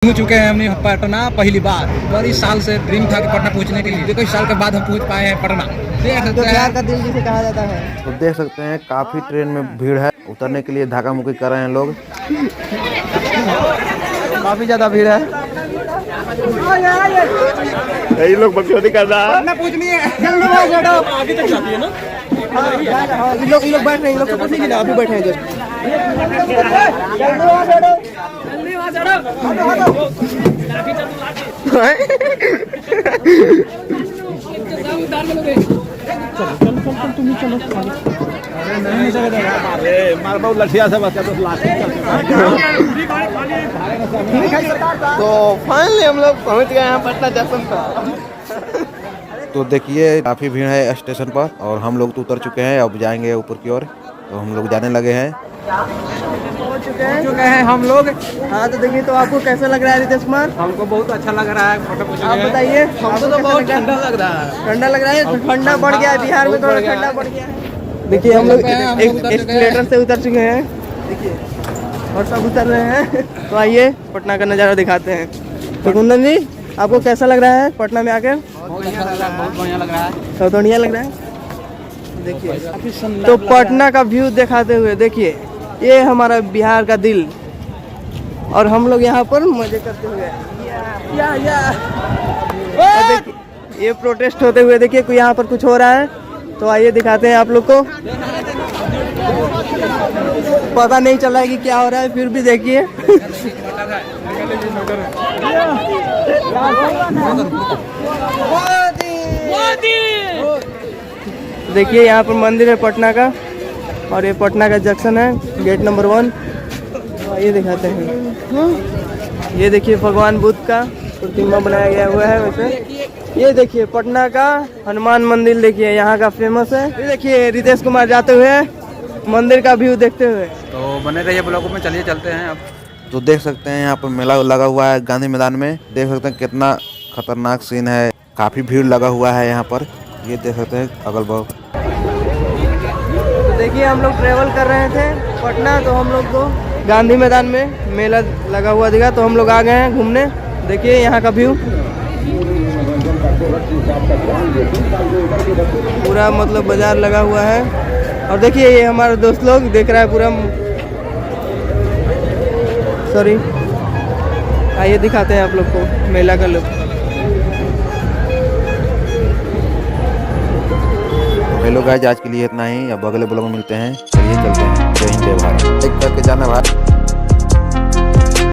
पहुंच चुके हैं हमने पटना पहली बार, और इस साल से ड्रीम था कि पटना पहुंचने के लिए। देखो इस साल के बाद हम पहुंच पाए हैं पटना। देख सकते हैं बिहार का दिल जिसे कहा जाता है। तो देख सकते हैं काफी ट्रेन में भीड़ है, उतरने के लिए धाका मुक्की कर रहे हैं लोग। काफी ज्यादा भीड़ है। यही लोग बकचोदी कर रहा है। आगे तक जाती है ना। हाँ, ये लोग बैठ रहे हैं, ये लोग कुछ नहीं, अभी बैठे हैं जस्ट। तो फाइनली हम लोग पहुंच गए हैं पटना जंक्शन पर। तो देखिए काफी भीड़ है स्टेशन पर, और हम लोग तो उतर चुके हैं, अब जाएंगे ऊपर की ओर। तो हम लोग जाने लगे हैं। पहुंच चुके हैं हम लोग। हाँ तो देखिए, तो आपको कैसा लग रहा है रितेश कुमार? हमको बहुत अच्छा लग रहा है। आप बताइए। हमको तो बहुत ठंडा लग रहा है। ठंडा लग रहा है, ठंडा बढ़ गया है बिहार में, थोड़ा ठंडा बढ़ गया है। देखिए हम लोग एस्केलेटर से उतर चुके हैं, देखिए, और सब उतर रहे हैं। तो आइए पटना का नज़ारा दिखाते हैं। तो कुंदन जी, आपको कैसा लग रहा है पटना में आकर? बहुत बढ़िया लग रहा है। बहुत बढ़िया लग रहा है। देखिए तो पटना का व्यू दिखाते हुए, देखिए ये हमारा बिहार का दिल, और हम लोग यहाँ पर मजे करते हुए देखिए ये प्रोटेस्ट होते हुए, देखिए कोई यहाँ पर कुछ हो रहा है। तो आइए दिखाते हैं आप लोग को। पता नहीं चला है कि क्या हो रहा है, फिर भी देखिए। देखिए यहाँ पर मंदिर है पटना का, और ये पटना का जंक्शन है, गेट नंबर 1। ये दिखाते हैं। ये देखिए भगवान बुद्ध का प्रतिमा बनाया गया हुआ है। वैसे ये देखिए पटना का हनुमान मंदिर, देखिए यहाँ का फेमस है। ये देखिए रितेश कुमार जाते हुए मंदिर का व्यू देखते हुए। तो बने रहिए ब्लॉग में, चलिए चलते हैं अब। तो देख सकते हैं यहाँ पर मेला लगा हुआ है गांधी मैदान में। देख सकते हैं कितना खतरनाक सीन है, काफी भीड़ लगा हुआ है यहाँ पर। ये देख सकते हैं अगल बगल। देखिए हम लोग ट्रेवल कर रहे थे पटना, तो हम लोग को गांधी मैदान में मेला लगा हुआ दिखा, तो हम लोग आ गए हैं घूमने। देखिए यहाँ का व्यू पूरा, मतलब बाजार लगा हुआ है। और देखिए ये हमारे दोस्त लोग देख रहा है पूरा। सॉरी, आइए दिखाते हैं आप लोग को मेला का लुक। हेलो गाइस, आज के लिए इतना ही। अब अगले ब्लॉग में मिलते हैं। चलिए चलते हैं। जय हिंद जय भारत। एक करके जाना भारत।